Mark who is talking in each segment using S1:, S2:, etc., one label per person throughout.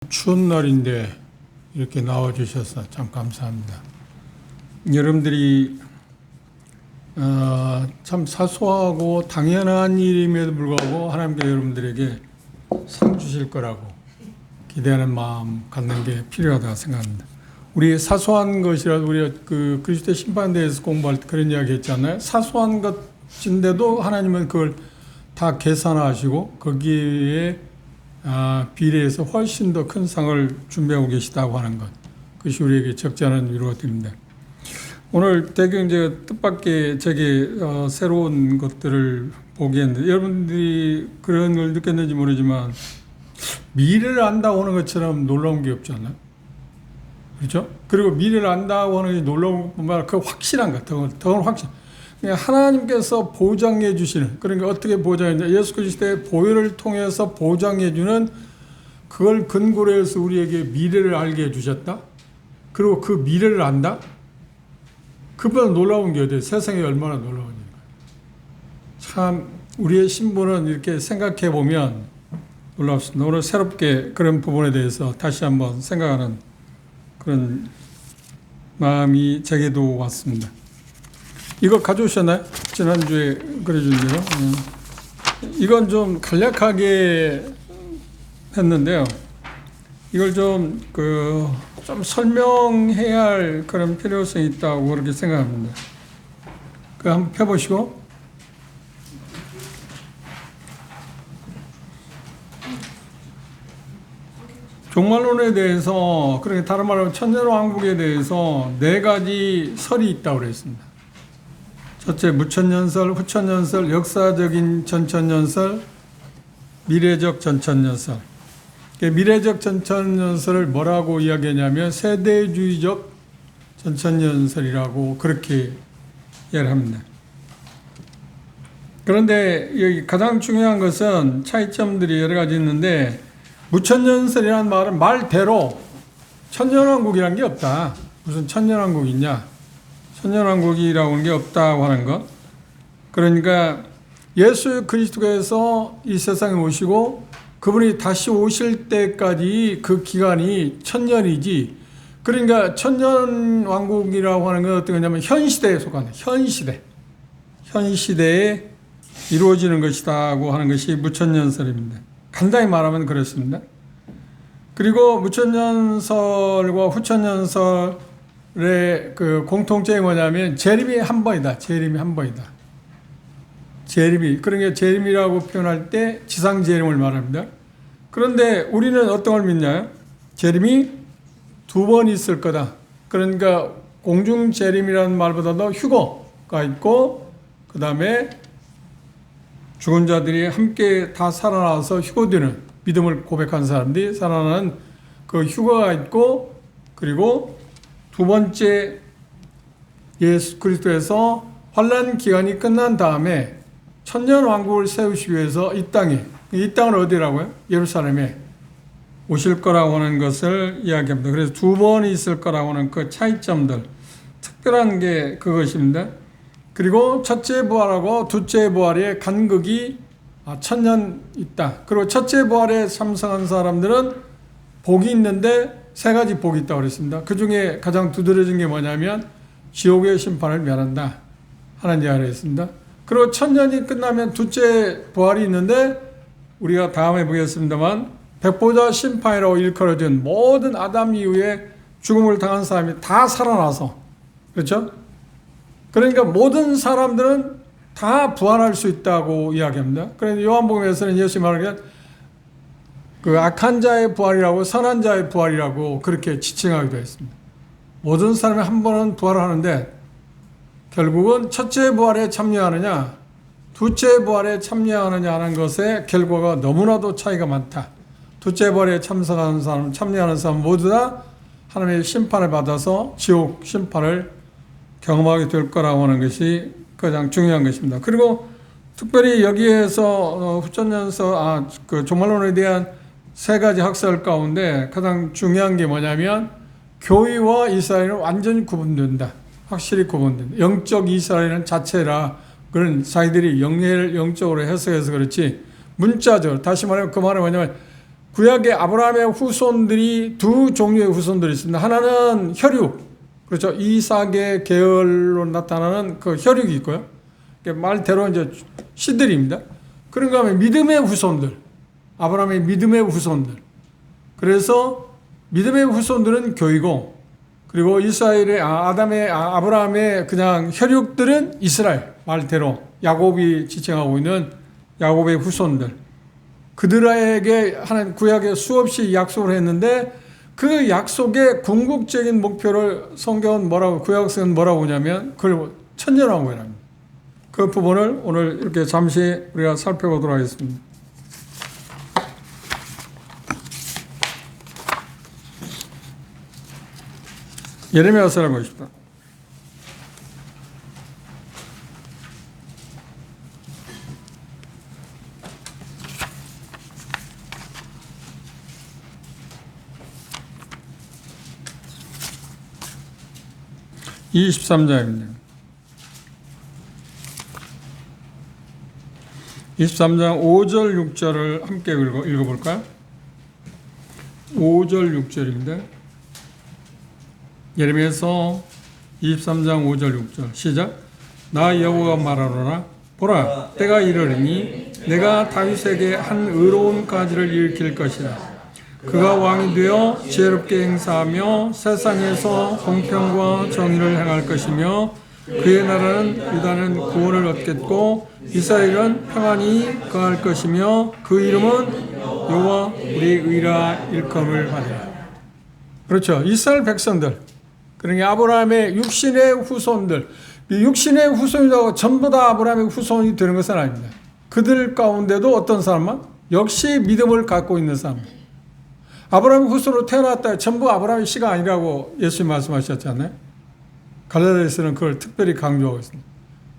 S1: 추운 날인데 이렇게 나와주셔서 참 감사합니다. 여러분들이 참 사소하고 당연한 일임에도 불구하고 하나님께서 여러분들에게 상 주실 거라고 기대하는 마음 갖는 게 필요하다고 생각합니다. 우리 사소한 것이라도 우리가 그 그리스도의 심판에 대해서 공부할 때 그런 이야기 했잖아요. 사소한 것인데도 하나님은 그걸 다 계산하시고 거기에 비례해서 훨씬 더 큰 상을 준비하고 계시다고 하는 것, 그것이 우리에게 적지 않은 위로가 됩니다. 오늘 대경 제가 뜻밖의 제게 새로운 것들을 보게 했는데 여러분들이 그런 걸 느꼈는지 모르지만 미래를 안다고 하는 것처럼 놀라운 게 없지 않나요? 그렇죠? 그리고 미래를 안다고 하는 게 놀라운 것뿐만 아니라 그 확실한 것, 더 확실. 하나님께서 보장해 주시는, 그러니까 어떻게 보장했냐, 예수 그리스도의 보혈을 통해서 보장해 주는, 그걸 근거로 해서 우리에게 미래를 알게 해 주셨다. 그리고 그 미래를 안다. 그보다 놀라운 게 어디예요? 세상에 얼마나 놀라운 일인가. 참 우리의 신분은 이렇게 생각해 보면 놀랍습니다. 오늘 새롭게 그런 부분에 대해서 다시 한번 생각하는 그런 마음이 제게도 왔습니다. 이거 가져오셨나요? 지난주에 그려준 대로. 이건 좀 간략하게 했는데요. 이걸 좀 설명해야 할 그런 필요성이 있다고 그렇게 생각합니다. 한번 펴보시고. 종말론에 대해서, 그러니까 다른 말로 천년왕국에 대해서 4가지 설이 있다고 그랬습니다. 첫째, 무천년설, 후천년설, 역사적인 전천년설, 미래적 전천년설. 미래적 전천년설을 뭐라고 이야기하냐면 세대주의적 전천년설이라고 그렇게 이야기를 합니다. 그런데 여기 가장 중요한 것은 차이점들이 여러 가지 있는데, 무천년설이라는 말은 말대로 천년왕국이라는 게 없다. 무슨 천년왕국이 있냐? 천년왕국이라고 하는 게 없다고 하는 것. 그러니까 예수 그리스도께서 이 세상에 오시고 그분이 다시 오실 때까지 그 기간이 천년이지. 그러니까 천년왕국이라고 하는 건 어떤 거냐면 현 시대에 속하는, 현 시대에 이루어지는 것이다고 하는 것이 무천년설입니다. 간단히 말하면 그렇습니다. 그리고 무천년설과 후천년설의 그 공통점이 뭐냐면 재림이 한 번이다. 그러니까 재림이라고 표현할 때 지상 재림을 말합니다. 그런데 우리는 어떤 걸 믿나요? 재림이 2번 있을 거다. 그러니까 공중 재림이라는 말보다도 휴거가 있고, 그 다음에 죽은 자들이 함께 다 살아나서 휴거되는, 믿음을 고백한 사람들이 살아나는 그 휴거가 있고, 그리고 2번째 예수 그리스도에서 환난 기간이 끝난 다음에 천년왕국을 세우시기 위해서 이 땅은 어디라고요? 예루살렘에 오실 거라고 하는 것을 이야기합니다. 그래서 2번이 있을 거라고 하는 그 차이점들, 특별한 게 그것입니다. 그리고 첫째 부활하고 둘째 부활의 간극이 1000년 있다. 그리고 첫째 부활에 참석한 사람들은 복이 있는데 3가지 복이 있다고 그랬습니다. 그 중에 가장 두드러진 게 뭐냐면 지옥의 심판을 면한다 하는 이야기를 했습니다. 그리고 1000년이 끝나면 둘째 부활이 있는데, 우리가 다음에 보겠습니다만 백보자 심판이라고 일컬어진 모든 아담 이후에 죽음을 당한 사람이 다 살아나서, 그렇죠? 그러니까 모든 사람들은 다 부활할 수 있다고 이야기합니다. 그런데 요한복음에서는 예수님이 말하기를 그 악한 자의 부활이라고 선한 자의 부활이라고 그렇게 지칭하기도 했습니다. 모든 사람이 한 번은 부활하는데 결국은 첫째 부활에 참여하느냐, 둘째 부활에 참여하느냐 하는 것의 결과가 너무나도 차이가 많다. 둘째 부활에 참여하는 사람 모두 다 하나님의 심판을 받아서 지옥 심판을 경험하게 될 거라고 하는 것이 가장 중요한 것입니다. 그리고 특별히 여기에서 후천년서 그 종말론에 대한 3가지 학설 가운데 가장 중요한 게 뭐냐면 교회와 이스라엘은 완전히 구분된다. 확실히 구분된다. 영적 이스라엘은 자체라, 그런 자기들이 영적으로 해석해서 그렇지, 문자적으로, 다시 말하면 그 말은 뭐냐면 구약의 아브라함의 후손들이 두 종류의 후손들이 있습니다. 하나는 혈육, 그렇죠. 이삭의 계열로 나타나는 그 혈육이 있고요. 말대로 이제 씨들입니다. 그런가 하면 믿음의 후손들, 아브라함의 믿음의 후손들. 그래서 믿음의 후손들은 교이고, 그리고 이스라엘의 아브라함의 그냥 혈육들은 이스라엘, 말대로 야곱이 지칭하고 있는 야곱의 후손들. 그들에게 하나님 구약에 수없이 약속을 했는데 그 약속의 궁극적인 목표를 성경은 구약성은 뭐라고 하냐면 그걸 천년왕국이랍니다. 그 부분을 오늘 이렇게 잠시 우리가 살펴보도록 하겠습니다. 예레미야서를 보십시오. (23장입니다) 23장 5절 6절을 함께 읽어볼까요? 5절 6절입니다. 예레미야서 23장 5절 6절 시작. 나 여호와가 말하노라. 보라, 때가 이르리니 내가 다윗에게 한 의로운 가지를 일으킬 것이라. 그가 왕이 되어 지혜롭게 행사하며 세상에서 공평과 정의를 행할 것이며 그의 나라는 유다는 구원을 얻겠고 이스라엘은 평안히 거할 것이며 그 이름은 여호와 우리 의라 일컬음을 받으라. 그렇죠. 이스라엘 백성들, 그러니까 아브라함의 육신의 후손들, 육신의 후손이라고 전부 다 아브라함의 후손이 되는 것은 아닙니다. 그들 가운데도 어떤 사람은 역시 믿음을 갖고 있는 사람. 아브라함 후손으로 태어났다 전부 아브라함의 씨가 아니라고 예수님 말씀하셨지 않나요? 갈라디아서는 그걸 특별히 강조하고 있습니다.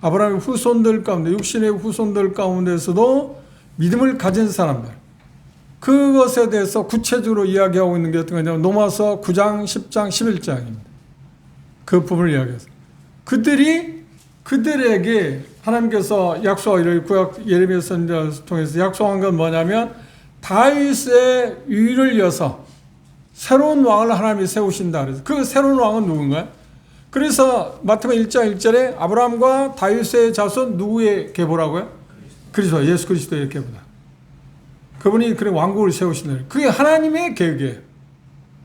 S1: 아브라함의 후손들 가운데, 육신의 후손들 가운데서도 믿음을 가진 사람들, 그것에 대해서 구체적으로 이야기하고 있는 게 어떤 거냐면 로마서 9장, 10장, 11장입니다. 그 부분을 이야기했어요. 그들에게 하나님께서 약속을 구약 예레미야 선지자를 통해서 약속한 건 뭐냐면 다윗의 위를 이어서 새로운 왕을 하나님이 세우신다 그래서 그 새로운 왕은 누군가요? 그래서 마태복음 1장 1절에 아브라함과 다윗의 자손 누구의 계보라고요? 그리스도, 예수 그리스도의 계보다. 그분이 그런 왕국을 세우신다. 그게 하나님의 계획이에요.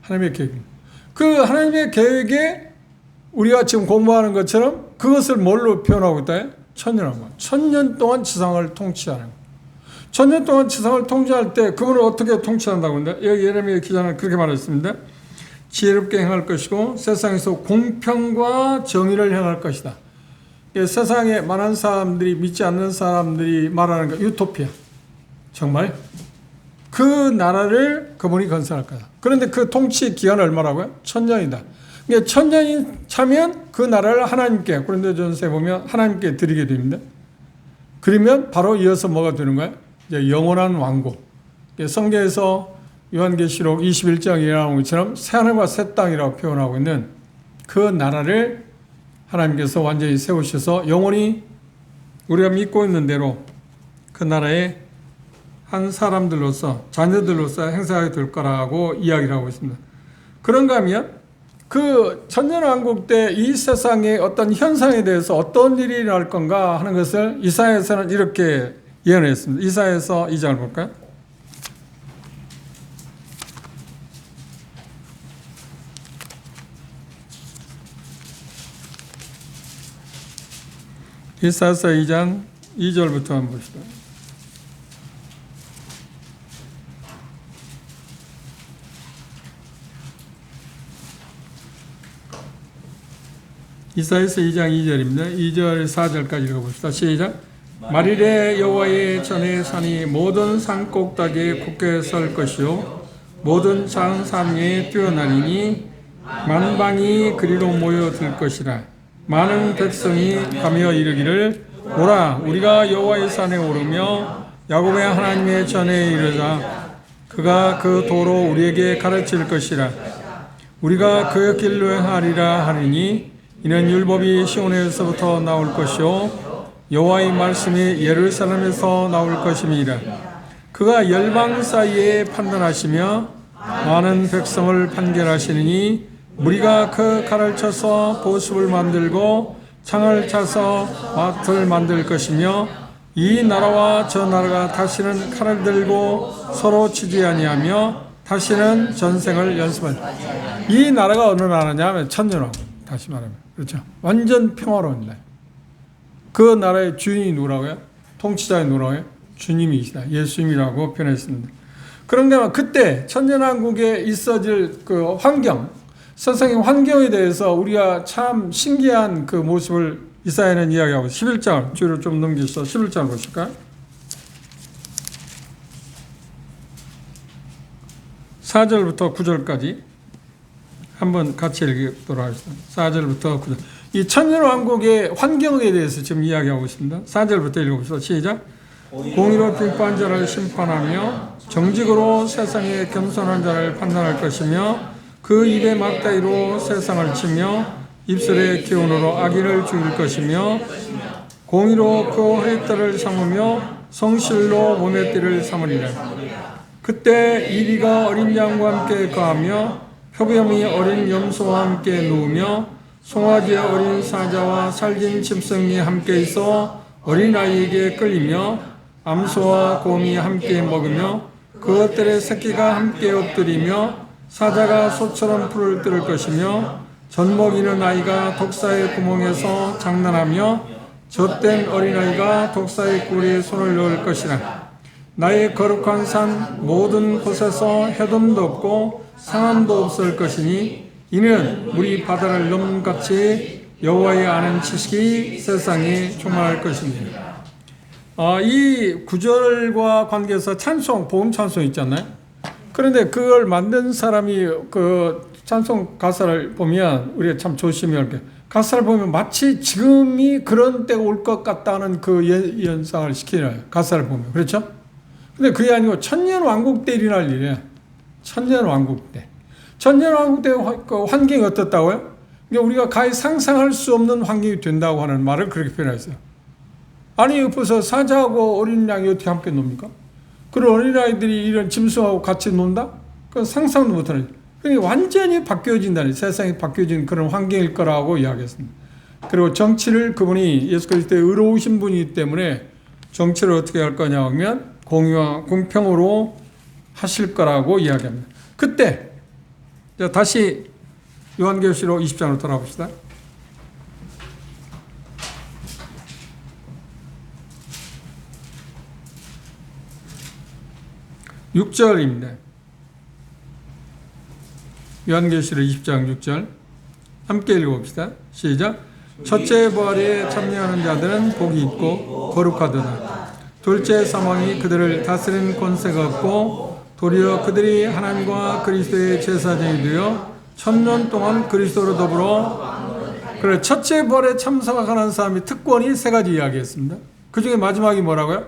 S1: 하나님의 계획입니다. 그 하나님의 계획에 우리가 지금 공부하는 것처럼 그것을 뭘로 표현하고 있다? 천년왕국. 천년 동안 지상을 통치하는 것. 천년 동안 지상을 통치할 때 그분을 어떻게 통치한다고 하는데 여기 예레미야 기자는 그렇게 말했습니다. 지혜롭게 행할 것이고 세상에서 공평과 정의를 행할 것이다. 세상에 많은 사람들이 믿지 않는 사람들이 말하는 것 유토피아. 정말 그 나라를 그분이 건설할 거다. 그런데 그 통치 기간은 얼마라고요? 천년이다. 그러니까 천년이 차면 그 나라를 하나님께, 고린도전서에 보면 하나님께 드리게 됩니다. 그러면 바로 이어서 뭐가 되는 거예요? 이제 영원한 왕국. 성경에서 요한계시록 21장에 나오는 것처럼 새하늘과 새 땅이라고 표현하고 있는 그 나라를 하나님께서 완전히 세우셔서 영원히 우리가 믿고 있는 대로 그 나라의 한 사람들로서, 자녀들로서 행사하게 될 거라고 이야기를 하고 있습니다. 그런가 하면 그 천년왕국 때 이 세상의 어떤 현상에 대해서 어떤 일이 일어날 건가 하는 것을 이사야서는 이렇게 예언했습니다. 이사야서 2장을 볼까요? 이사야서 2장 2절부터 한번 봅시다. 이사야서 2장 2절입니다. 2절 4절까지 읽어봅시다. 시작. 말일에 여호와의 전에 산이 모든 산 꼭대기에 굳게 설 것이요 모든 산 위에 뛰어나리니 만방이 그리로 모여들 것이라. 많은 백성이 가며 이르기를 보라, 우리가 여호와의 산에 오르며 야곱의 하나님의 전에 이르자. 그가 그 도로 우리에게 가르칠 것이라. 우리가 그 길로 행하리라 하리니 이는 율법이 시온에서부터 나올 것이요 여호와의 말씀이 예루살렘에서 나올 것임이라. 그가 열방 사이에 판단하시며 많은 백성을 판결하시느니 무리가 그 칼을 쳐서 보습을 만들고 창을 차서 밭을 만들 것이며 이 나라와 저 나라가 다시는 칼을 들고 서로 치지 아니하며 다시는 전쟁을 연습하지. 이 나라가 어느 나라냐면 천년왕국. 다시 말하면 그렇죠. 완전 평화로운 나라. 그 나라의 주인이 누구라고요? 통치자의 누구라고요? 주님이시다. 예수님이라고 표현했습니다. 그런데 그때 천년왕국에 있어질 그 환경, 세상의 환경에 대해서 우리가 참 신기한 그 모습을 이사야는 이야기하고 11장 뒤로 좀 넘겨서 11장 보실까요? 4절부터 9절까지 한번 같이 읽도록 하겠습니다. 4절부터 9절. 이 천년왕국의 환경에 대해서 지금 이야기하고 있습니다. 4절부터 읽어봅시다. 시작. 공의로 빈법한 자를 심판하며 정직으로 세상에 겸손한 자를 판단할 것이며 그 입의 막다이로 세상을 치며 입술의 기운으로 악인을 죽일 것이며 공의로 그 허리띠를 삼으며 성실로 몸의 띠를 삼으리라. 그때 이리가 어린 양과 함께 거하며 표범이 어린 염소와 함께 누우며 송아지의 어린 사자와 살진 짐승이 함께 있어 어린아이에게 끌리며 암소와 곰이 함께 먹으며 그것들의 새끼가 함께 엎드리며 사자가 소처럼 풀을 뜯을 것이며 젖먹이는 아이가 독사의 구멍에서 장난하며 젖된 어린아이가 독사의 꿀에 손을 넣을 것이라. 나의 거룩한 산 모든 곳에서 해돔도 없고 상함도 없을 것이니 이는 물이 바다를 넘같이 여호와의 아는 지식이 세상에 충만할 것입니다. 이 구절과 관계해서 찬송, 복음 찬송 있잖아요. 그런데 그걸 만든 사람이 그 찬송 가사를 보면 우리가 참 조심해야 할 게, 가사를 보면 마치 지금이 그런 때가 올 것 같다는 그 연상을 시키나요. 가사를 보면. 그렇죠? 근데 그게 아니고 천년왕국 때 일어날 일이에요. 천년왕국 때. 천년왕국 때 환경이 어떻다고요? 그러니까 우리가 가히 상상할 수 없는 환경이 된다고 하는 말을 그렇게 표현했어요. 아니, 옆에서 사자하고 어린 양이 어떻게 함께 놉니까? 그런 어린아이들이 이런 짐승하고 같이 논다? 그건 상상도 못하는. 그러니까 완전히 바뀌어진다니, 세상이 바뀌어진 그런 환경일 거라고 이야기했습니다. 그리고 정치를 그분이 예수 그리스도의 의로우신 분이기 때문에 정치를 어떻게 할 거냐 하면 공의와 공평으로 하실 거라고 이야기합니다. 그때 다시 요한계시록 20장으로 돌아봅시다. 6절입니다. 요한계시록 20장 6절 함께 읽어봅시다. 시작. 첫째 부활에 참여하는 자들은 복이 있고 거룩하도다. 둘째 사망이 그들을 다스리는 권세가 없고 도리어 그들이 하나님과 그리스도의 제사장이 되어 1000년 동안 그리스도로 더불어. 그래, 첫째 부활에 참석하는 사람이 특권이 세 가지 이야기했습니다. 그 중에 마지막이 뭐라고요?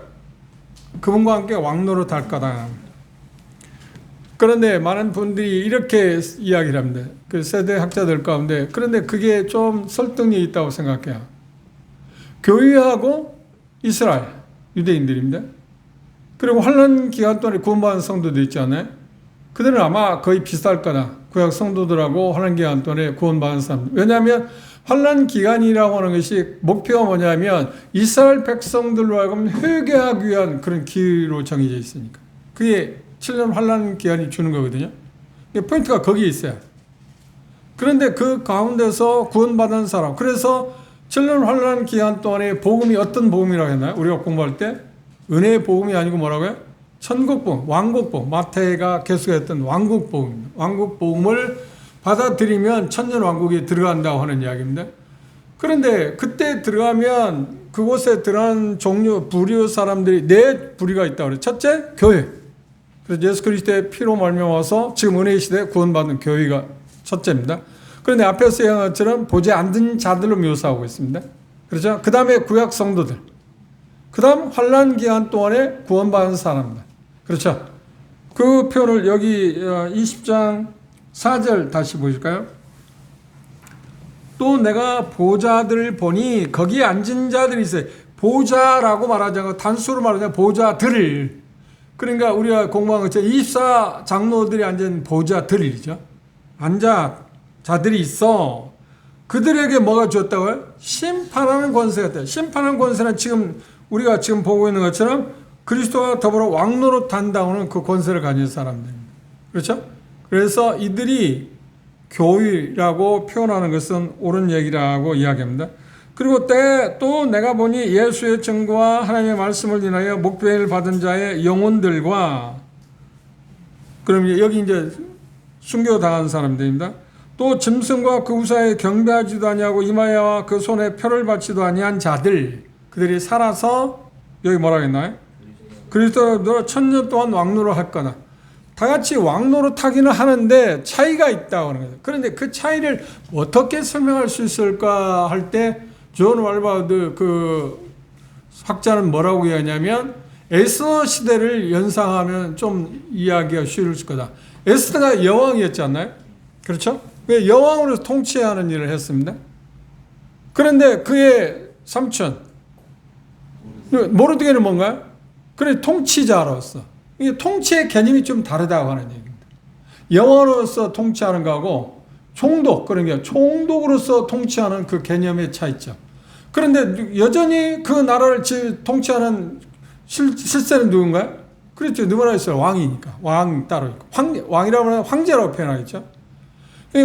S1: 그분과 함께 왕노릇 할 거다. 그런데 많은 분들이 이렇게 이야기를 합니다. 그 세대 학자들 가운데. 그런데 그게 좀 설득력이 있다고 생각해요. 교회하고 이스라엘, 유대인들입니다. 그리고 환란 기간 동안에 구원받은 성도들 있잖아요. 그들은 아마 거의 비슷할 거다. 구약 성도들하고 환란 기간 동안에 구원받은 사람들. 왜냐하면 환란 기간이라고 하는 것이 목표가 뭐냐면 이스라엘 백성들로 하여금 회개하기 위한 그런 기회로 정해져 있으니까. 그게 7년 환란 기간이 주는 거거든요. 포인트가 거기에 있어요. 그런데 그 가운데서 구원받은 사람, 그래서 7년 환란 기간 동안에 복음이 어떤 복음이라고 했나요? 우리가 공부할 때 은혜의 복음이 아니고 뭐라고요? 천국 복음, 왕국 복음. 마태가 계속했던 왕국 복음입니다. 왕국 복음을 받아들이면 천년 왕국에 들어간다고 하는 이야기입니다. 그런데 그때 들어가면 그곳에 들어간 종류 부류 사람들이 네 부류가 있다고 그래요. 첫째, 교회. 그래서 예수 그리스도의 피로 말미암아서 지금 은혜의 시대에 구원받는 교회가 첫째입니다. 그런데 앞에서 얘기한 것처럼 보지 않는 자들로 묘사하고 있습니다. 그렇죠? 그 다음에 구약 성도들. 그 다음 환란 기간 동안에 구원받은 사람들. 그렇죠? 그 표현을 여기 20장 4절 다시 보실까요? 또 내가 보좌들을 보니 거기에 앉은 자들이 있어요. 보좌라고 말하지 않고 단수로 말하자면 보좌들. 그러니까 우리가 공부한 것처럼 24 장로들이 앉은 보좌들이죠. 앉아 자들이 있어. 그들에게 뭐가 주었다고요? 심판하는 권세가 있다. 심판하는 권세는 지금 우리가 지금 보고 있는 것처럼 그리스도와 더불어 왕노릇 한다고는 그 권세를 가진 사람들입니다. 그렇죠? 그래서 이들이 교회라고 표현하는 것은 옳은 얘기라고 이야기합니다. 그리고 또 내가 보니 예수의 증거와 하나님의 말씀을 인하여 목배를 받은 자의 영혼들과, 그럼 여기 이제 순교당한 사람들입니다. 또 짐승과 그 우사에 경배하지도 아니하고 이마야와 그 손에 표를 받지도 아니한 자들, 그들이 살아서 여기 뭐라고 했나요? 그리스도로 1000년 동안 왕노를 할 거다. 다 같이 왕노릇 하기는 하는데 차이가 있다고 하는 거죠. 그런데 그 차이를 어떻게 설명할 수 있을까 할 때 존 왈바우드 그 학자는 뭐라고 이야기하냐면 에스더 시대를 연상하면 좀 이해하기가 쉬울 거다. 에스더가 여왕이었지 않나요? 그렇죠? 왜 여왕으로 통치하는 일을 했습니다. 그런데 그의 삼촌 모르드게는 뭔가요? 그래 통치자로서. 이게 통치의 개념이 좀 다르다고 하는 얘기입니다. 여왕으로서 통치하는 거하고 총독, 그러니까 총독으로서 통치하는 그 개념의 차이점. 그런데 여전히 그 나라를 통치하는 실세는 누군가요? 그렇죠. 누구나 있어요. 왕이니까. 왕 따로 있고. 왕이라고 하면 황제라고 표현하겠죠.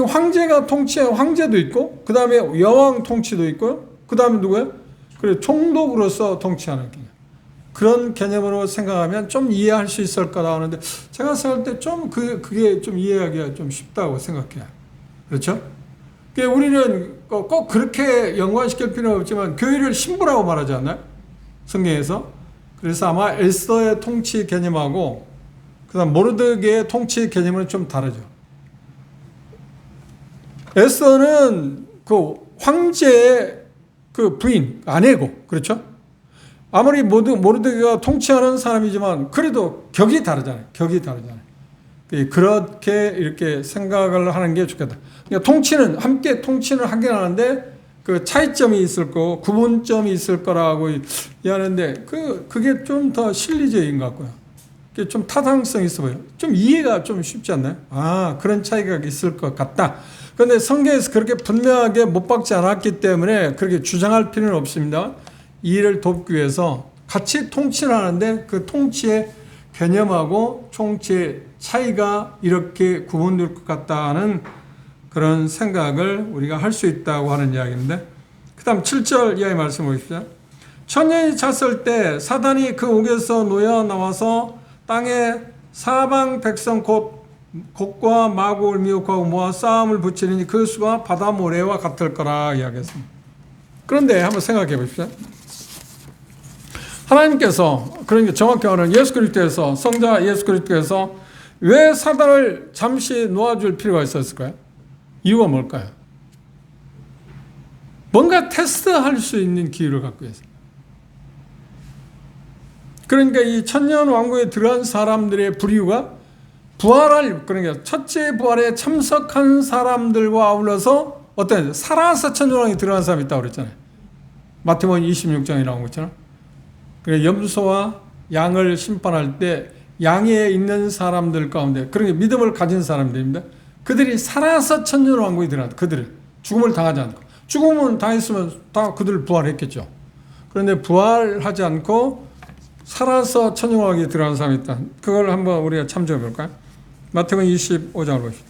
S1: 황제가 통치해, 황제도 있고, 그 다음에 여왕 통치도 있고요. 그 다음에 누구예요? 그래, 총독으로서 통치하는 개념. 그런 개념으로 생각하면 좀 이해할 수 있을 거다 하는데, 제가 생각할 때 좀 그게 좀 이해하기가 좀 쉽다고 생각해요. 그렇죠? 우리는 꼭 그렇게 연관시킬 필요는 없지만, 교회를 신부라고 말하지 않나요? 성경에서. 그래서 아마 에스더의 통치 개념하고, 그 다음 모르드게의 통치 개념은 좀 다르죠. 에스더는 그 황제의 그 부인, 아내고, 그렇죠? 아무리 모르드게가 통치하는 사람이지만, 그래도 격이 다르잖아요. 격이 다르잖아요. 그렇게 이렇게 생각을 하는 게 좋겠다. 그러니까 통치는, 함께 통치는 하긴 하는데, 그 차이점이 있을 거고, 구분점이 있을 거라고 이해하는데, 그게 좀 더 실리적인 것 같고요. 그게 좀 타당성 있어 보여요. 좀 이해가 좀 쉽지 않나요? 아, 그런 차이가 있을 것 같다. 그런데 성경에서 그렇게 분명하게 못 박지 않았기 때문에 그렇게 주장할 필요는 없습니다. 이해를 돕기 위해서 같이 통치를 하는데 그 통치의 개념하고 통치의 차이가 이렇게 구분될 것 같다는 그런 생각을 우리가 할 수 있다고 하는 이야기인데, 그 다음 7절 이하의 말씀 보십시오. 천년이 찼을 때 사단이 그 옥에서 놓여 나와서 땅에 사방 백성 곧 곡과 마곡을 미혹하고 모아 싸움을 붙이니 그 수가 바다 모래와 같을 거라 이야기했습니다. 그런데 한번 생각해 보십시오. 하나님께서, 그러니까 정확히 말하면 예수 그리스도에서, 성자 예수 그리스도에서 왜 사단을 잠시 놓아줄 필요가 있었을까요? 이유가 뭘까요? 뭔가 테스트할 수 있는 기회를 갖고 있어요. 그러니까 이 천년 왕국에 들어간 사람들의 부류가 부활할, 그러니까 첫째 부활에 참석한 사람들과 아울러서 어떤 살아서 천년 왕국에 들어간 사람이 있다고 그랬잖아요. 마태복음 26장에 나온 것처럼. 그러니까 염소와 양을 심판할 때 양에 있는 사람들 가운데, 그러니까 믿음을 가진 사람들입니다. 그들이 살아서 천년 왕국에 들어간다. 그들은 죽음을 당하지 않고, 죽음은 당했으면 다 그들 부활했겠죠. 그런데 부활하지 않고 살아서 천년 왕국에 들어간 사람이 있다. 그걸 한번 우리가 참조해 볼까요? 마태복음 25장을 보십시오.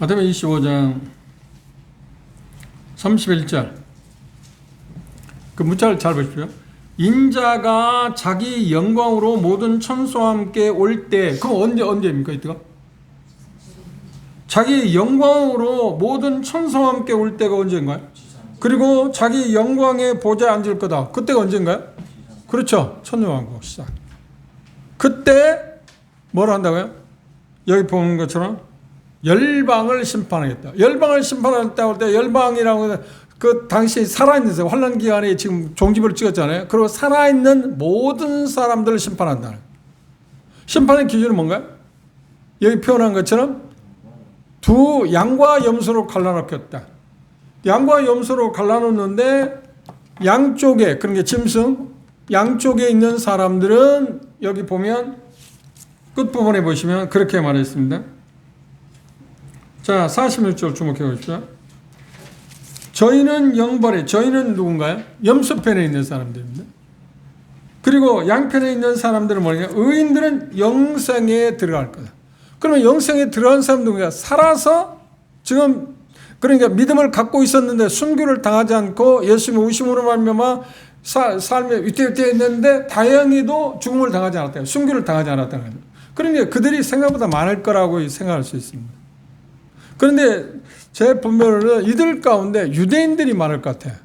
S1: 마태복음 25장 31절. 그 문자를 잘 보십시오. 인자가 자기 영광으로 모든 천사와 함께 올 때, 그럼 언제입니까 이때가? 자기 영광으로 모든 천사와 함께 올 때가 언제인가요? 그리고 자기 영광의 보좌에 앉을 거다. 그때가 언제인가요? 그렇죠. 천년왕국 시작. 그때 뭘 한다고요? 여기 보는 것처럼 열방을 심판하겠다. 열방을 심판하겠다고 할 때 열방이라고 그 당시 살아있는 사람, 환란 기간에 지금 종지부를 찍었잖아요. 그리고 살아있는 모든 사람들을 심판한다. 심판의 기준은 뭔가요? 여기 표현한 것처럼 두 양과 염소로 갈라놓겠다. 양과 염소로 갈라놓는데 양쪽에, 그런 게 짐승, 양쪽에 있는 사람들은 여기 보면 끝부분에 보시면 그렇게 말했습니다. 자, 41절 주목해 보십시오. 저희는 영벌에, 저희는 누군가요? 염소편에 있는 사람들입니다. 그리고 양편에 있는 사람들은 뭐냐? 의인들은 영생에 들어갈 거다. 그러면 영생에 들어간 사람은 누구냐? 살아서 지금 그러니까 믿음을 갖고 있었는데 순교를 당하지 않고 예수님의 오심으로 말미암아 삶에 위태위태 있는데 다행히도 죽음을 당하지 않았다. 순교를 당하지 않았다는 거죠. 그러니까 그들이 생각보다 많을 거라고 생각할 수 있습니다. 그런데 제 분별로는 이들 가운데 유대인들이 많을 것 같아요.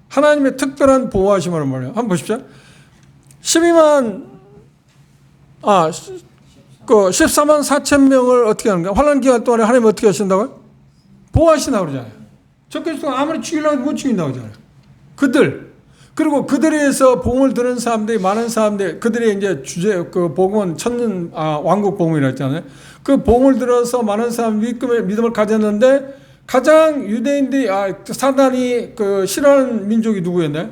S1: 하나님의 특별한 보호하심을 말해요. 한번 보십시오. 14만 4천 명을 어떻게 하는가? 환란 기간 동안에 하나님 어떻게 하신다고요? 보호하신다고 그러잖아요. 적그리스도 아무리 죽이려고 못 죽인다고 하잖아요. 그리고 그들에 의해서 복음을 들은 사람들이 많은 사람들, 그들의 이제 주제, 그 복음은 천년, 왕국 복음이라 했잖아요. 그 복음을 들어서 많은 사람 믿음을 가졌는데 가장 유대인들이, 사단이 그 싫어하는 민족이 누구였나요?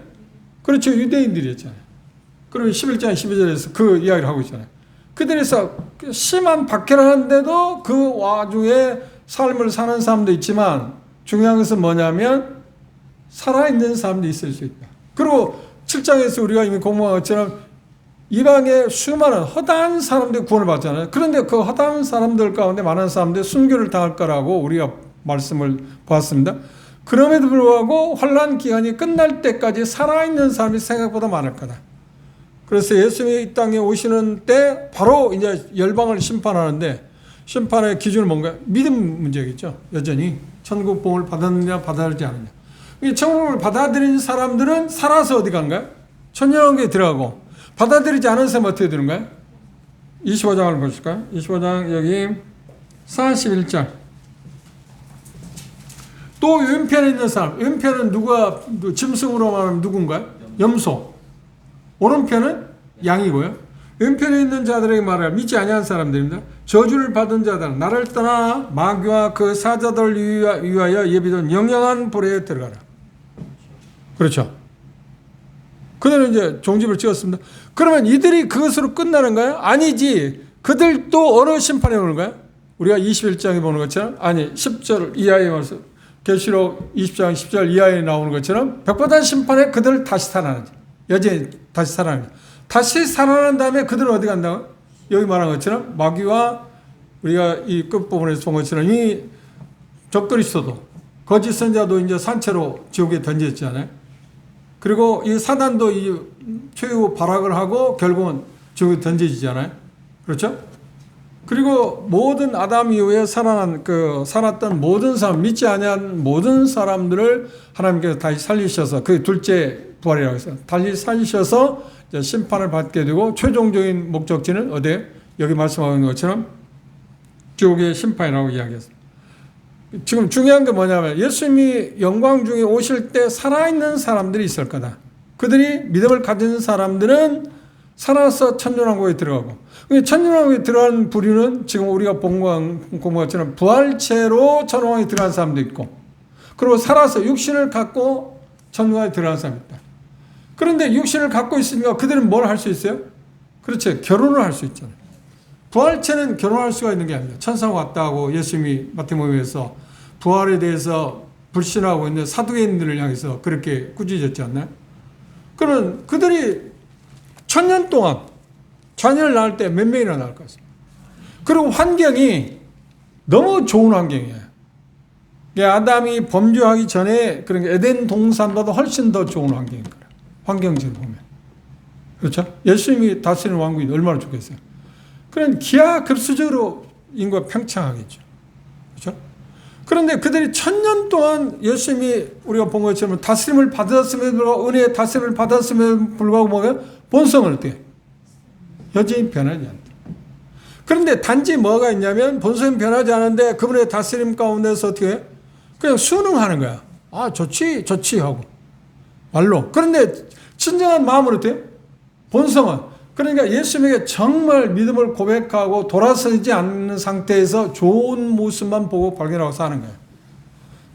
S1: 그렇죠. 유대인들이었잖아요. 그리고 11장 12절에서 그 이야기를 하고 있잖아요. 그들에서 심한 박해를 하는데도 그 와중에 삶을 사는 사람도 있지만 중요한 것은 뭐냐면 살아있는 사람도 있을 수 있다. 그리고 7장에서 우리가 이미 공부한 것처럼 이방의 수많은 허다한 사람들이 구원을 받잖아요. 그런데 그 허다한 사람들 가운데 많은 사람들이 순교를 당할 거라고 우리가 말씀을 보았습니다. 그럼에도 불구하고 환란 기간이 끝날 때까지 살아있는 사람이 생각보다 많을 거다. 그래서 예수님이 이 땅에 오시는 때 바로 이제 열방을 심판하는데 심판의 기준은 뭔가요? 믿음 문제겠죠. 여전히 천국 복음을 받았느냐 받아들이지 않느냐. 이 천국을 받아들인 사람들은 살아서 어디 간가요? 천년왕국에 들어가고 받아들이지 않은 사람은 어떻게 되는가요? 25장을 보실까요? 25장 여기 41장. 또 왼편에 있는 사람. 왼편은 누가 짐승으로 말하면 누군가요? 염소. 오른편은 양이고요. 왼편에 있는 자들에게 말하여 믿지 아니한 사람들입니다. 저주를 받은 자들은 나를 떠나 마귀와 그 사자들을 위하여 예비된 영영한 불에 들어가라. 그렇죠. 그들은 이제 종집을 찍었습니다. 그러면 이들이 그것으로 끝나는가요? 아니지. 그들도 어느 심판에 오는가요? 우리가 21장에 보는 것처럼, 아니 10절 이하에 와서 계시록 20장 10절 이하에 나오는 것처럼 백보단 심판에 그들을 다시 살아나지. 여전히 다시 살아나지. 다시 살아난 다음에 그들은 어디 간다고? 여기 말한 것처럼 마귀와 우리가 이 끝부분에서 본 것처럼 이 적그리스도도 거짓 선자도 이제 산채로 지옥에 던졌잖아요. 그리고 이 사단도 이 최후 발악을 하고 결국은 지옥에 던져지잖아요. 그렇죠? 그리고 모든 아담 이후에 살았던 모든 사람, 믿지 아니한 모든 사람들을 하나님께서 다시 살리셔서, 그 둘째 부활이라고 했어요. 다시 살리셔서 심판을 받게 되고 최종적인 목적지는 어디에? 여기 말씀하고 있는 것처럼 지옥의 심판이라고 이야기했습니다. 지금 중요한 게 뭐냐면 예수님이 영광 중에 오실 때 살아있는 사람들이 있을 거다. 그들이 믿음을 가진 사람들은 살아서 천년왕국에 들어가고, 천년왕국에 들어간 부류는 지금 우리가 공부한 것처럼 부활체로 천년왕국에 들어간 사람도 있고, 그리고 살아서 육신을 갖고 천년왕국에 들어간 사람이 있다. 그런데 육신을 갖고 있으니까 그들은 뭘 할 수 있어요? 그렇죠. 결혼을 할 수 있잖아요. 부활체는 결혼할 수가 있는 게 아니에요. 천사가 왔다고 예수님이 마태복음에서 부활에 대해서 불신하고 있는 사두개인들을 향해서 그렇게 꾸짖었지 않나요? 그러면 그들이 1000년 동안 자녀를 낳을 때 몇 명이나 낳을 것 같습니다. 그리고 환경이 너무 좋은 환경이에요. 아담이 범죄하기 전에 그러니까 에덴 동산보다 훨씬 더 좋은 환경인 거예요. 환경적으로 보면. 그렇죠? 예수님이 다스리는 왕국이 얼마나 좋겠어요. 그런 기하급수적으로 인구가 평창하겠죠. 그렇죠? 그런데 그들이 1000년 동안 예수님이 우리가 본 것처럼 다스림을 받았음에도 불구하고 은혜의 다스림을 받았음에도 불구하고 뭐예요? 본성은 어떻게? 여전히 변하지 않다. 그런데 단지 뭐가 있냐면 본성은 변하지 않은데 그분의 다스림 가운데서 어떻게 해요? 그냥 순응하는 거야. 아, 좋지 하고 말로. 그런데 진정한 마음은 어때요? 본성은. 그러니까 예수님에게 정말 믿음을 고백하고 돌아서지 않는 상태에서 좋은 모습만 보고 발견하고 사는 거예요.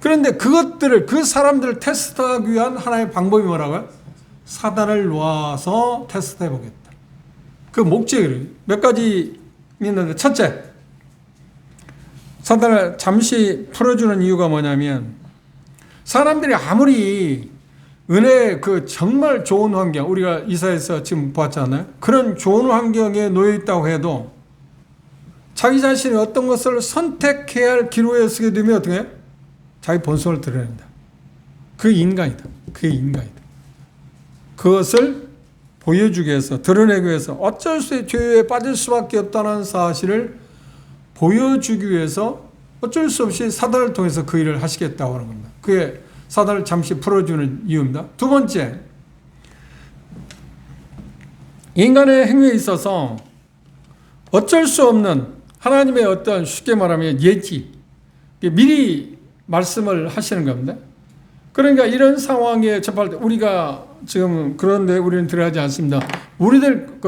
S1: 그런데 그 사람들을 테스트하기 위한 하나의 방법이 뭐라고요? 사단을 놓아서 테스트해 보겠다. 그 목적이 몇 가지 있는데, 첫째, 사단을 잠시 풀어주는 이유가 뭐냐면, 사람들이 아무리 은혜의 정말 좋은 환경, 우리가 이사에서 지금 보았잖아요. 그런 좋은 환경에 놓여 있다고 해도 자기 자신이 어떤 것을 선택해야 할 기로에 서게 되면 어떻게 해요? 자기 본성을 드러낸다. 그게 인간이다. 그것을 보여주기 위해서, 드러내기 위해서 어쩔 수 없이 죄에 빠질 수밖에 없다는 사실을 보여주기 위해서 어쩔 수 없이 사단을 통해서 그 일을 하시겠다고 하는 겁니다. 그게 사단을 잠시 풀어주는 이유입니다. 두 번째, 인간의 행위에 있어서 어쩔 수 없는 하나님의 어떤, 쉽게 말하면 예지, 미리 말씀을 하시는 겁니다. 그러니까 이런 상황에 접할 때 우리가 지금 그런데 우리는 들어가지 않습니다. 우리들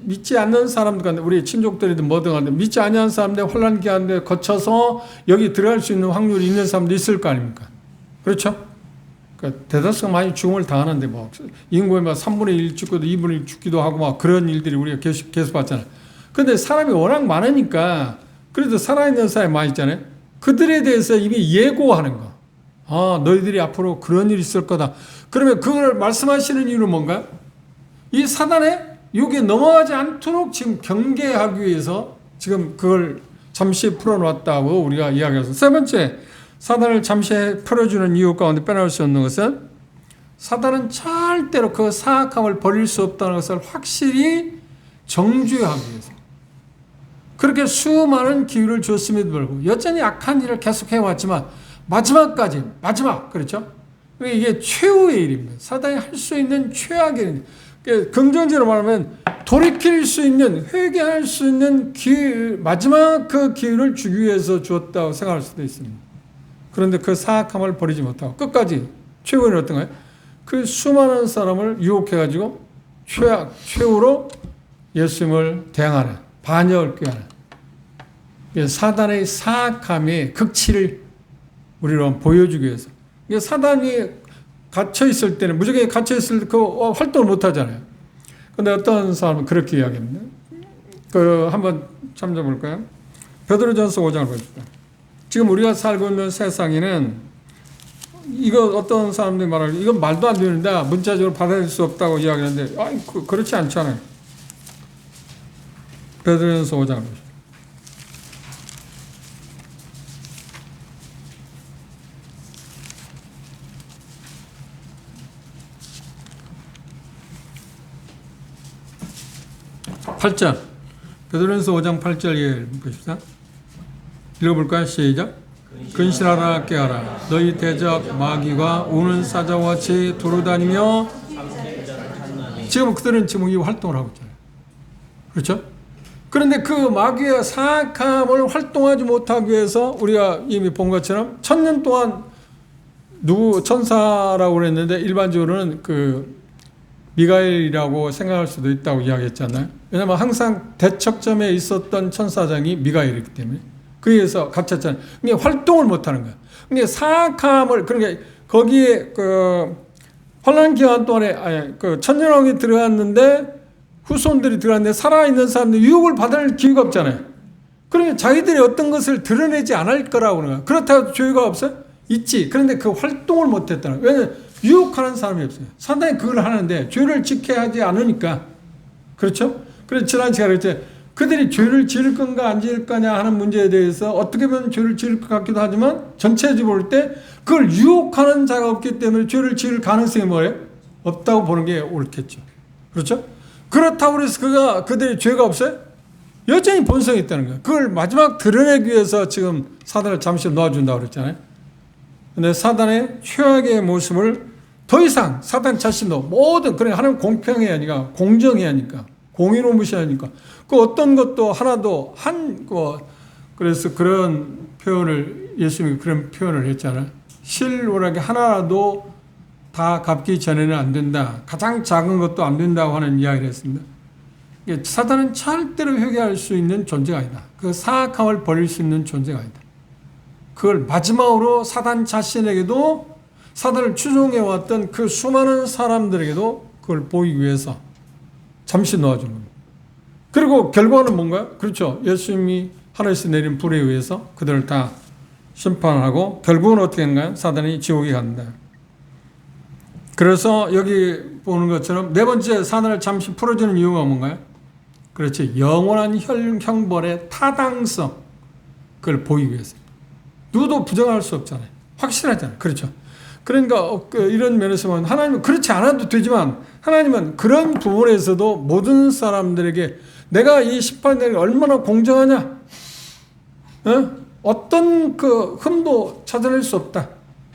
S1: 믿지 않는 사람들 간데, 우리 친족들이든 뭐든 간데 믿지 않는 사람들 혼란 기간에 거쳐서 여기 들어갈 수 있는 확률이 있는 사람도 있을 거 아닙니까? 그렇죠? 그러니까 대다수가 많이 죽음을 당하는데 뭐 인구의 막 3분의 1 죽기도 2분의 1 죽기도 하고 막 그런 일들이 우리가 계속 봤잖아요. 그런데 사람이 워낙 많으니까 그래도 살아있는 사람이 많이 있잖아요. 그들에 대해서 이미 예고하는 거. 아, 너희들이 앞으로 그런 일이 있을 거다. 그러면 그걸 말씀하시는 이유는 뭔가요? 이 사단의 여기에 넘어가지 않도록 지금 경계하기 위해서 지금 그걸 잠시 풀어놨다고 우리가 이야기해서, 세 번째, 사단을 잠시 풀어주는 이유 가운데 빼놓을 수 없는 것은 사단은 절대로 그 사악함을 버릴 수 없다는 것을 확실히 정죄하기 위해서 그렇게 수많은 기회를 줬음에도 불구하고 여전히 악한 일을 계속 해왔지만 마지막까지, 그렇죠? 이게 최후의 일입니다. 사단이 할 수 있는 최악의 일. 긍정적으로 말하면 돌이킬 수 있는, 회개할 수 있는 기회, 마지막 그 기회를 주기 위해서 주었다고 생각할 수도 있습니다. 그런데 그 사악함을 버리지 못하고 끝까지, 최후는 어떤가요? 그 수많은 사람을 유혹해가지고 최후로 예수님을 대항하는, 반역을 꾀하는 사단의 사악함의 극치를 우리로 보여주기 위해서. 사단이 갇혀있을 때는, 무조건 갇혀있을 때 그 활동을 못 하잖아요. 근데 어떤 사람은 그렇게 이야기합니다. 한번 참조해볼까요? 베드로전서 5장을 보십시오. 지금 우리가 살고 있는 세상에는 이거 어떤 사람들이 말하고 이건 말도 안 되는데 문자적으로 받아들일 수 없다고 이야기하는데 그렇지 않잖아요. 베드로전서 5장을 보십시오. 베드로전서 5장 8절 보십시오. 읽어볼까요? 시작. 근신하라 깨어라. 너희 대적 마귀가 우는 사자와 같이 돌아다니며, 지금 그들은 지금 이 활동을 하고 있잖아요. 그렇죠? 그런데 그 마귀의 사악함을 활동하지 못하기 위해서 우리가 이미 본 것처럼 1000년 동안 천사라고 그랬는데 일반적으로는 미가엘이라고 생각할 수도 있다고 이야기했잖아요. 왜냐하면 항상 대척점에 있었던 천사장이 미가엘이기 때문에 그에 의해서 갇혔잖아요. 그러니까 활동을 못하는 거야. 그러니까 사악함을, 그러니까 거기에 환란 기간 동안에 천년왕이 들어갔는데 후손들이 들어갔는데 살아있는 사람들이 유혹을 받을 기회가 없잖아요. 그러니까 자기들이 어떤 것을 드러내지 않을 거라고 그러는 거야. 그렇다고 죄가 없어요? 있지. 그런데 그 활동을 못했다는 거야. 왜냐하면 유혹하는 사람이 없어요. 사단이 그걸 하는데 죄를 지켜야 하지 않으니까. 그렇죠? 그래서 지난 시간에 그랬죠. 그들이 죄를 지을 건가 안 지을 거냐 하는 문제에 대해서 어떻게 보면 죄를 지을 것 같기도 하지만 전체적으로 볼 때 그걸 유혹하는 자가 없기 때문에 죄를 지을 가능성이 뭐예요? 없다고 보는 게 옳겠죠. 그렇죠? 그렇다고 해서 그들이 죄가 없어요? 여전히 본성이 있다는 거예요. 그걸 마지막 드러내기 위해서 지금 사단을 잠시 놓아준다고 그랬잖아요. 근데 사단의 최악의 모습을 더 이상 사단 자신도 모든, 그러니까 하나님 공평해야 하니까, 공정해야 하니까, 공의로 무시해야 하니까 그 어떤 것도 하나도 그래서 그런 표현을, 예수님이 그런 표현을 했잖아요. 실오라게 하나라도 다 갚기 전에는 안 된다. 가장 작은 것도 안 된다고 하는 이야기를 했습니다. 사단은 절대로 회개할 수 있는 존재가 아니다. 그 사악함을 버릴 수 있는 존재가 아니다. 그걸 마지막으로 사단 자신에게도 사단을 추종해왔던 그 수많은 사람들에게도 그걸 보이기 위해서 잠시 놓아주는 겁니다. 그리고 결과는 뭔가요? 그렇죠. 예수님이 하늘에서 내린 불에 의해서 그들을 다 심판하고 결국은 어떻게 한가요? 사단이 지옥에 간다. 그래서 여기 보는 것처럼 네 번째 사단을 잠시 풀어주는 이유가 뭔가요? 그렇지. 영원한 형벌의 타당성. 그걸 보이기 위해서. 누구도 부정할 수 없잖아요. 확실하잖아요. 그렇죠. 그러니까 이런 면에서 보면 하나님은 그렇지 않아도 되지만 하나님은 그런 부분에서도 모든 사람들에게 내가 이 심판이 얼마나 공정하냐? 어떤 그 흠도 찾아낼 수 없다.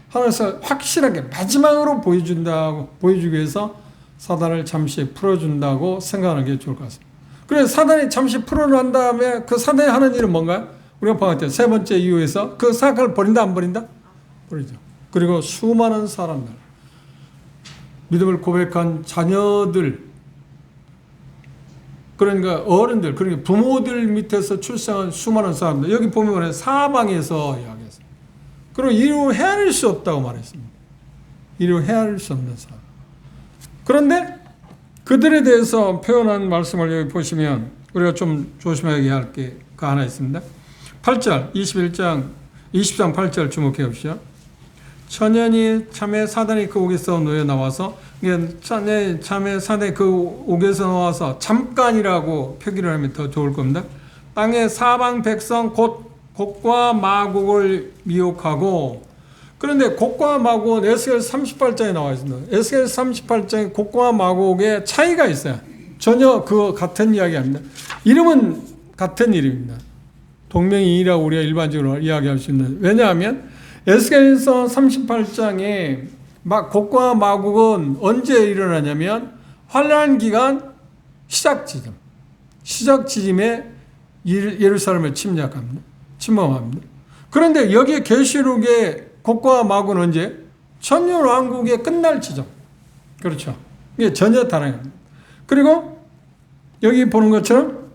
S1: 하면서 확실하게 마지막으로 보여주기 위해서 사단을 잠시 풀어준다고 생각하는 게 좋을 것 같습니다. 그래서 사단이 잠시 풀어난 다음에 그 사단이 하는 일은 뭔가요? 우리가 봤을 때 세 번째 이유에서 그 사악을 버린다 안 버린다? 버리죠. 그리고 수많은 사람들, 믿음을 고백한 자녀들, 그러니까 어른들, 그러니까 부모들 밑에서 출생한 수많은 사람들, 여기 보면 사방에서 이야기했어요. 그리고 이루 헤아릴 수 없다고 말했습니다. 이루 헤아릴 수 없는 사람. 그런데 그들에 대해서 표현한 말씀을 여기 보시면 우리가 좀 조심하게 할 게 그 하나 있습니다. 8절, 23장 8절 주목해 보시죠. 천년이 참에 사단이 그 옥에서 놓여 나와서, 참에 사단이 그 옥에서 나와서 잠깐이라고 표기를 하면 더 좋을 겁니다. 땅의 사방 백성 곧 곡과 마곡을 미혹하고, 그런데 곡과 마곡은 에스겔 38장에 나와 있습니다. 에스겔 38장에 곡과 마곡의 차이가 있어요. 전혀 그 같은 이야기 아닙니다. 이름은 같은 이름입니다. 동명이인이라고 우리가 일반적으로 이야기할 수 있는. 왜냐하면 에스겔서 38장에 곡과 마곡은 언제 일어나냐면 환란 기간 시작 지점에 예루살렘을 침범합니다. 그런데 여기에 계시록의 곡과 마곡은 언제? 천년 왕국의 끝날 지점. 그렇죠. 이게 전혀 다릅니다. 그리고 여기 보는 것처럼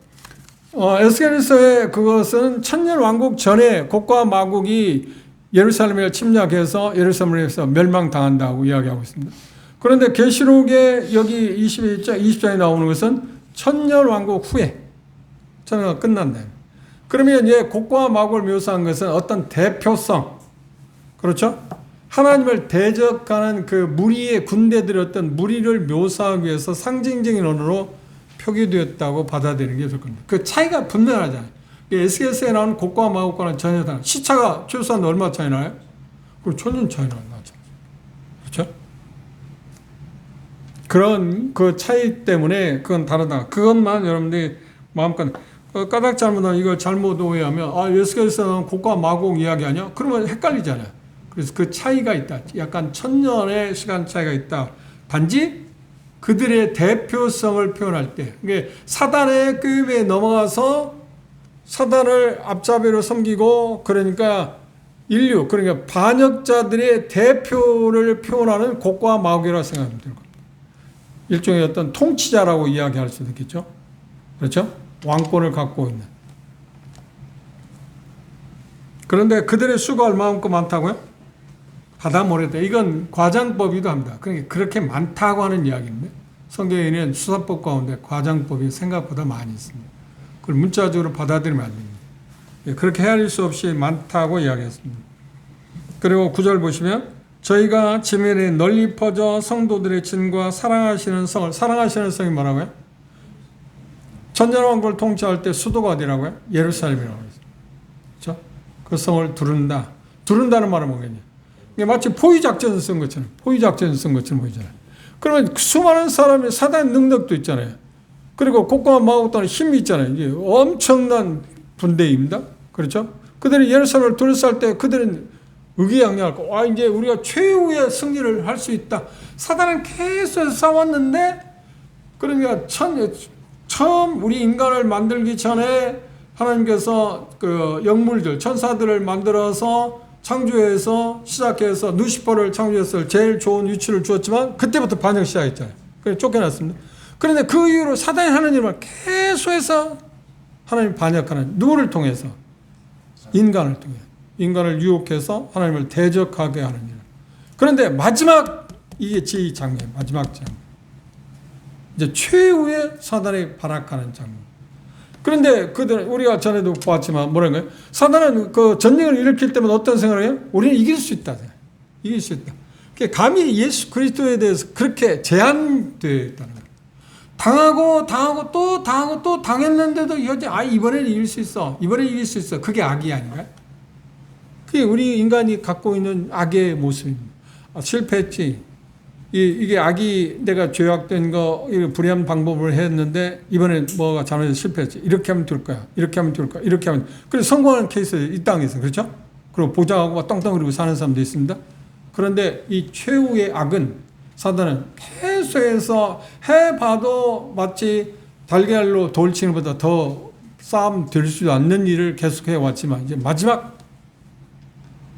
S1: 에스겔서의 그것은 천년 왕국 전에 곡과 마곡이 예루살렘을 침략해서 예루살렘에서 멸망당한다고 이야기하고 있습니다. 그런데 계시록에 여기 20장에 나오는 것은 천년 왕국 후에 천년가 끝난다. 그러면 곡과 마곡을 묘사한 것은 어떤 대표성, 그렇죠? 하나님을 대적하는 그 무리의 군대들의 어떤 무리를 묘사하기 위해서 상징적인 언어로 표기되었다고 받아들이는 게 좋을 겁니다. 그 차이가 분명하잖아요. 에스겔서에 나오는 곡과 마곡과는 전혀 다른, 시차가 최소한 얼마 차이 나요? 그럼 천년 차이 나죠. 그렇죠? 그런 그 차이 때문에 그건 다르다. 그것만 여러분들이 마음껏 까닭 잘못하면 이걸 잘못 오해하면 에스겔서에 나오는 곡과 마곡 이야기 아니야? 그러면 헷갈리잖아요. 그래서 그 차이가 있다. 약간 천년의 시간 차이가 있다. 단지 그들의 대표성을 표현할 때, 사단의 꾀임에 넘어가서 사단을 앞잡이로 섬기고, 그러니까 인류, 그러니까 반역자들의 대표를 표현하는 곡과 마곡이라고 생각하면 될 겁니다. 일종의 어떤 통치자라고 이야기할 수도 있겠죠. 그렇죠? 왕권을 갖고 있는. 그런데 그들의 수가 얼마만큼 많다고요? 바다 모래다. 이건 과장법이기도 합니다. 그러니까 그렇게 많다고 하는 이야기인데 성경에는 수사법 가운데 과장법이 생각보다 많이 있습니다. 그걸 문자적으로 받아들이면 안 됩니다. 그렇게 헤아릴 수 없이 많다고 이야기했습니다. 그리고 9절 보시면 저희가 지면에 널리 퍼져 성도들의 진과 사랑하시는 성이 뭐라고요? 천년왕국을 통치할 때 수도가 어디라고요? 예루살렘이라고 했습니다. 그렇죠? 그 성을 두른다는 말은 뭐겠냐? 마치 포위작전을 쓴 것처럼 보이잖아요. 그러면 수많은 사람의 사단 능력도 있잖아요. 그리고 곡과 마곡도 힘이 있잖아요. 이게 엄청난 분대입니다. 그렇죠? 그들이 예루살렘을 둘러쌀 때 그들은 의기양양하고 이제 우리가 최후의 승리를 할 수 있다. 사단은 계속 싸웠는데 그러니까 처음 우리 인간을 만들기 전에 하나님께서 그 영물들, 천사들을 만들어서 창조해서 시작해서 루시퍼를 창조해서 제일 좋은 위치를 주었지만 그때부터 반역 시작했잖아요. 그래서 쫓겨났습니다. 그런데 그 이후로 사단이 하는 일을 계속해서 하나님 반역하는, 누구를 통해서? 인간을 통해. 인간을 유혹해서 하나님을 대적하게 하는 일. 그런데 마지막, 이게 제2장면, 마지막 장면. 이제 최후의 사단이 발악하는 장면. 그런데 그들, 우리가 전에도 보았지만 뭐라는 거예요? 사단은 그 전쟁을 일으킬 때면 어떤 생각을 해요? 우리는 이길 수 있다. 이길 수 있다. 감히 예수 그리스도에 대해서 그렇게 제한되어 있다는 거예요. 당하고 또 당했는데도 여전히 이번에는 이길 수 있어. 이번에 이길 수 있어. 그게 악이 아닌가요? 그게 우리 인간이 갖고 있는 악의 모습입니다. 실패했지. 이게 악이 내가 죄악된 거, 불의한 방법을 했는데 이번엔 뭐가 잘못해서 실패했지. 이렇게 하면 될 거야. 이렇게 하면 될 거야. 이렇게 하면. 그래서 성공하는 케이스 이 땅에서. 그렇죠? 그리고 보장하고 막 떵떵거리고 사는 사람도 있습니다. 그런데 이 최후의 악은, 사단은 계속해서 해봐도 마치 달걀로 돌치는 것보다 더 싸움 될 수 않는 일을 계속해 왔지만 이제 마지막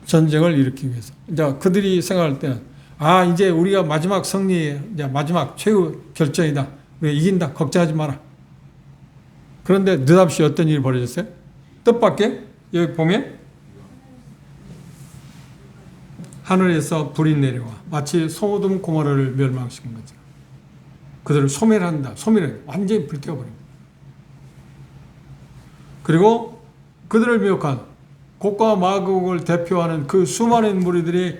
S1: 전쟁을 일으키기 위해서. 이제 그들이 생각할 때는 이제 우리가 마지막 승리, 이제 마지막 최후 결전이다. 우리가 이긴다. 걱정하지 마라. 그런데 느닷없이 어떤 일이 벌어졌어요? 뜻밖의, 여기 보면 하늘에서 불이 내려와 마치 소돔 고모라를 멸망시킨 것처럼 그들을 소멸한다. 완전히 불태워버립니다. 그리고 그들을 미혹한 곡과 마곡을 대표하는 그 수많은 무리들이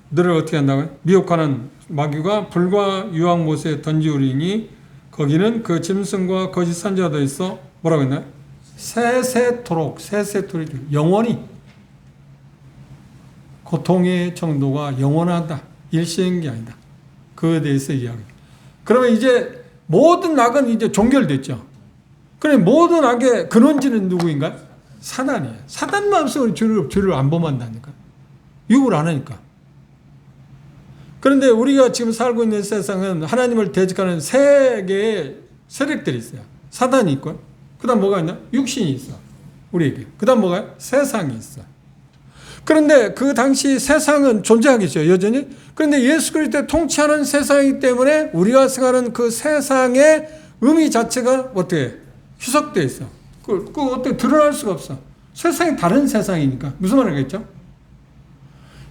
S1: 너를 어떻게 한다고요? 미혹하는 마귀가 불과 유황못에 던지우리니 거기는 그 짐승과 거짓 선지자도 있어 뭐라고 했나요? 세세토록 영원히 고통의 정도가 영원하다. 일시인 게 아니다. 그에 대해서 이야기합니다. 그러면 이제 모든 악은 이제 종결됐죠. 그래 모든 악의 근원지는 누구인가요? 사단이에요. 사단만 없으면 죄를 안 범한다니까. 유혹을 안 하니까. 그런데 우리가 지금 살고 있는 세상은 하나님을 대적하는 세 개의 세력들이 있어요. 사단이 있고, 그 다음 뭐가 있나? 육신이 있어. 우리에게. 그 다음 뭐가요? 세상이 있어. 그런데 그 당시 세상은 존재하겠죠, 여전히. 그런데 예수 그리스도의 통치하는 세상이기 때문에 우리가 생각하는 그 세상의 의미 자체가 어떻게 희석되어 있어. 그 어떻게 드러날 수가 없어. 세상이 다른 세상이니까. 무슨 말이겠죠?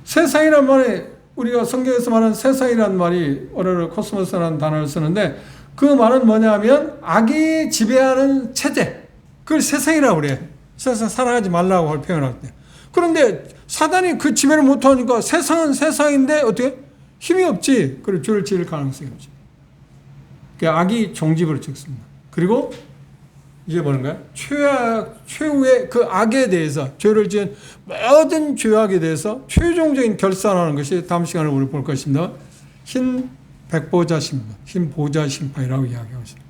S1: 세상이란 말이, 우리가 성경에서 말하는 세상이란 말이 어려로 코스모스라는 단어를 쓰는데 그 말은 뭐냐면 악이 지배하는 체제. 그걸 세상이라고 그래. 세상 사랑하지 말라고 표현할 때. 그런데 사단이 그 지배를 못하니까 세상은 세상인데 어떻게? 힘이 없지. 그리고 죄를 지을 가능성이 없지. 그러니까 악이 종집을 찍습니다. 그리고 이제 뭐는가요? 최후의 그 악에 대해서, 죄를 지은 모든 죄악에 대해서 최종적인 결산하는 것이 다음 시간에 우리 볼 것입니다. 흰 백보자 심판, 흰 보자 심판이라고 이야기하고 있습니다.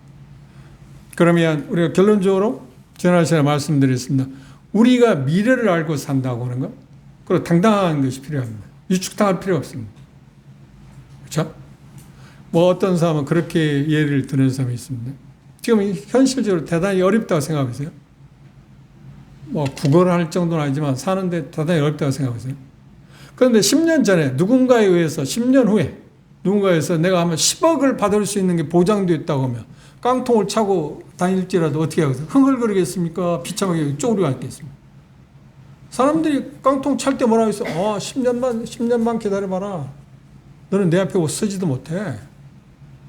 S1: 그러면 우리가 결론적으로 지난 시간에 말씀드렸습니다. 우리가 미래를 알고 산다고 하는 것, 그리고 당당한 것이 필요합니다. 위축당할 필요 없습니다. 그렇죠? 뭐 어떤 사람은 그렇게 예를 드는 사람이 있습니다. 지금 현실적으로 대단히 어렵다고 생각하세요? 뭐 국어를 할 정도는 아니지만 사는데 대단히 어렵다고 생각하세요? 그런데 10년 전에 누군가에 의해서 10년 후에 누군가에서 내가 하면 10억을 받을 수 있는 게 보장되어 있다고 하면 깡통을 차고 다닐지라도 어떻게 하겠어요? 흥얼거리겠습니까? 비참하게 쪼그려 앉겠습니까? 사람들이 깡통 찰 때 뭐라고 했어? 10년만 기다려봐라. 너는 내 앞에 서지도 못해.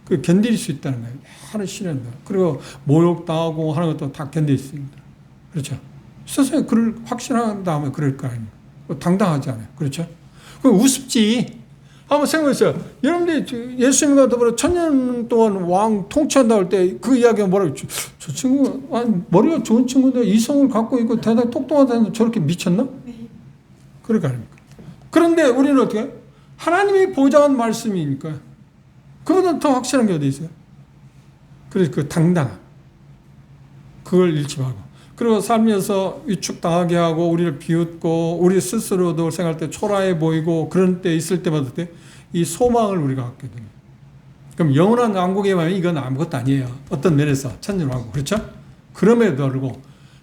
S1: 그 견딜 수 있다는 거예요. 하는 시련다. 그리고 모욕당하고 하는 것도 다 견딜 수 있습니다. 그렇죠? 세상에 그를 확신한 다음에 그럴 거 아닙니까? 당당하지 않아요. 그렇죠? 그럼 우습지. 한번 생각해보세요. 여러분들이 예수님과 더불어 1000년 동안 왕 통치한다고 할 때 그 이야기가 뭐라고 했죠? 저 친구, 머리가 좋은 친구인데 이성을 갖고 있고 대단히 똑똑하다는데 저렇게 미쳤나? 그럴 거 아닙니까? 그런데 우리는 어떻게 해요? 하나님이 보장한 말씀이니까 그보다 더 확실한 게 어디 있어요? 그래서 그 당당, 그걸 잃지 말고. 그리고 살면서 위축당하게 하고 우리를 비웃고 우리 스스로도 생각할 때 초라해 보이고 그런 때 있을 때마다 이 소망을 우리가 갖게 됩니다. 그럼 영원한 왕국에 가면 이건 아무것도 아니에요. 어떤 면에서 천년왕국. 그렇죠? 그럼에도 불구하고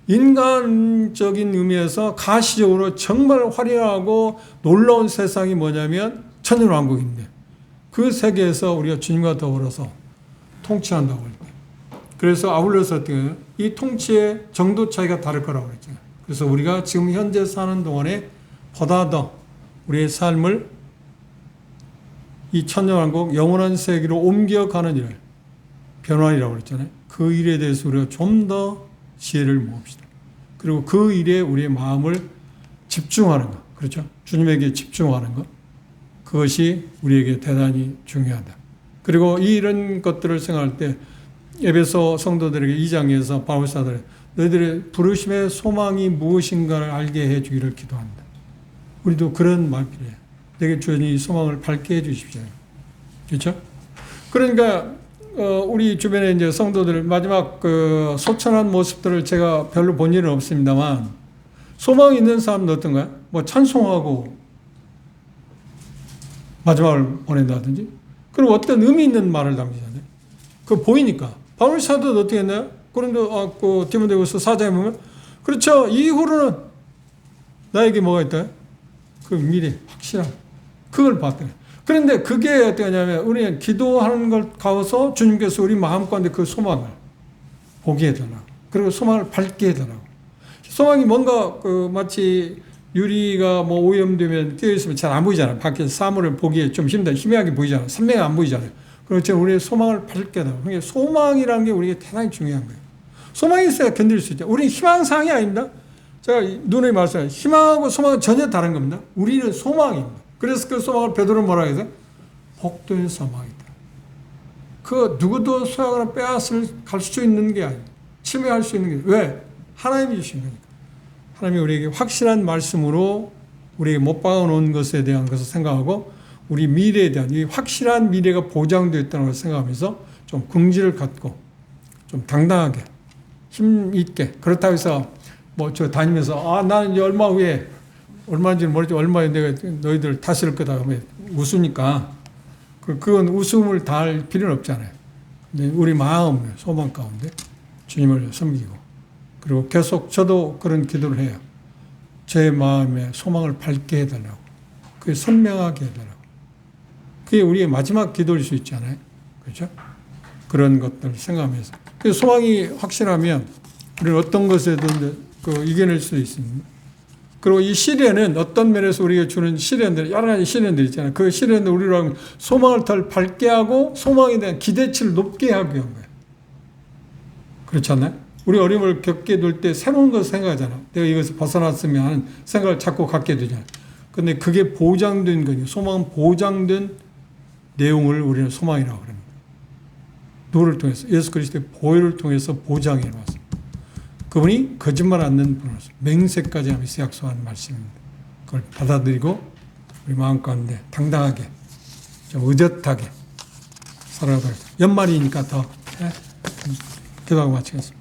S1: 인간적인 의미에서 가시적으로 정말 화려하고 놀라운 세상이 뭐냐면 천년왕국인데 그 세계에서 우리가 주님과 더불어서 통치한다고 할 때. 그래서 아울러서 어떻게 해요? 이 통치의 정도 차이가 다를 거라고 그랬죠. 그래서 우리가 지금 현재 사는 동안에 보다 더 우리의 삶을 이 천년왕국 영원한 세계로 옮겨가는 일, 변환이라고 그랬잖아요. 그 일에 대해서 우리가 좀 더 지혜를 모읍시다. 그리고 그 일에 우리의 마음을 집중하는 것, 그렇죠? 주님에게 집중하는 것, 그것이 우리에게 대단히 중요하다. 그리고 이런 것들을 생각할 때 에베소 성도들에게 2장에서 바울사들이 너희들의 부르심의 소망이 무엇인가를 알게 해주기를 기도한다. 우리도 그런 마음이 필요해요. 내게 주님 이 소망을 밝게 해주십시오. 그렇죠? 그러니까 우리 주변에 이제 성도들 마지막 그 소천한 모습들을 제가 별로 본 일은 없습니다만 소망이 있는 사람은 어떤가요? 뭐 찬송하고 마지막을 보낸다든지 그리고 어떤 의미 있는 말을 남기잖아요. 그거 보이니까. 바울 사도도 어떻게 했나요? 그 디모데후서 4장에 보면 그렇죠. 이후로는 나에게 뭐가 있다? 그 미래 확실한 그걸 봤더니 그런데 그게 어떻게 하냐면 우리는 기도하는 걸 가서 주님께서 우리 마음 가운데 그 소망을 보게 해달라고. 그리고 소망을 밝게 해달라고. 소망이 뭔가 그 마치 유리가 뭐 오염되면 끼어있으면 잘 안 보이잖아요. 밖에서 사물을 보기에 좀 희미하게 보이잖아요. 선명히 안 보이잖아요. 그렇죠. 우리의 소망을 밝게 해달라고. 그러니까 소망이라는 게 우리에게 대단히 중요한 거예요. 소망이 있어야 견딜 수 있죠. 우리는 희망사항이 아닙니다. 제가 누누이 말씀해요. 희망하고 소망은 전혀 다른 겁니다. 우리는 소망입니다. 그래서 그 소망을 베드로는 뭐라 해서 복도의 소망이다. 그 누구도 소양을 빼앗을 갈 수 있는 게 아니에요. 침해할 수 있는 게 왜? 하나님이 주신 거니까. 하나님이 우리에게 확실한 말씀으로 우리에게 못 박아놓은 것에 대한 것을 생각하고 우리 미래에 대한 이 확실한 미래가 보장되어 있다는 것을 생각하면서 좀 긍지를 갖고 좀 당당하게 힘 있게 그렇다고 해서 뭐 저 다니면서 나는 이제 얼마 후에 얼마인지는 모르지 얼마에 내가 너희들 다스릴 거다 하면 웃으니까 그건 웃음을 다할 필요는 없잖아요. 근데 우리 마음 소망 가운데 주님을 섬기고 그리고 계속 저도 그런 기도를 해요. 제 마음에 소망을 밝게 해달라고. 그게 선명하게 해달라고. 그게 우리의 마지막 기도일 수 있잖아요. 그렇죠? 그런 것들을 생각하면서. 그래서 소망이 확실하면 우리는 어떤 것에든 이겨낼 수 있습니다. 그리고 이 시련은 어떤 면에서 우리가 주는 시련들, 여러 가지 시련들 있잖아요. 그 시련들 우리로 소망을 더 밝게 하고 소망에 대한 기대치를 높게 하기 위한 거예요. 그렇지 않나요? 우리 어려움을 겪게 될 때 새로운 것을 생각하잖아. 내가 이것을 벗어났으면 하는 생각을 자꾸 갖게 되잖아. 근데 그게 보장된 거예요. 소망은 보장된 내용을 우리는 소망이라고 합니다. 누구를 통해서? 예수 그리스도의 보혈을 통해서 보장해 놨습니다. 그분이 거짓말 않는 분으로서 맹세까지 하면서 약속한 말씀입니다. 그걸 받아들이고 우리 마음 가운데 당당하게 좀 의젓하게 살아가도록 연말이니까 더 기도하고 마치겠습니다.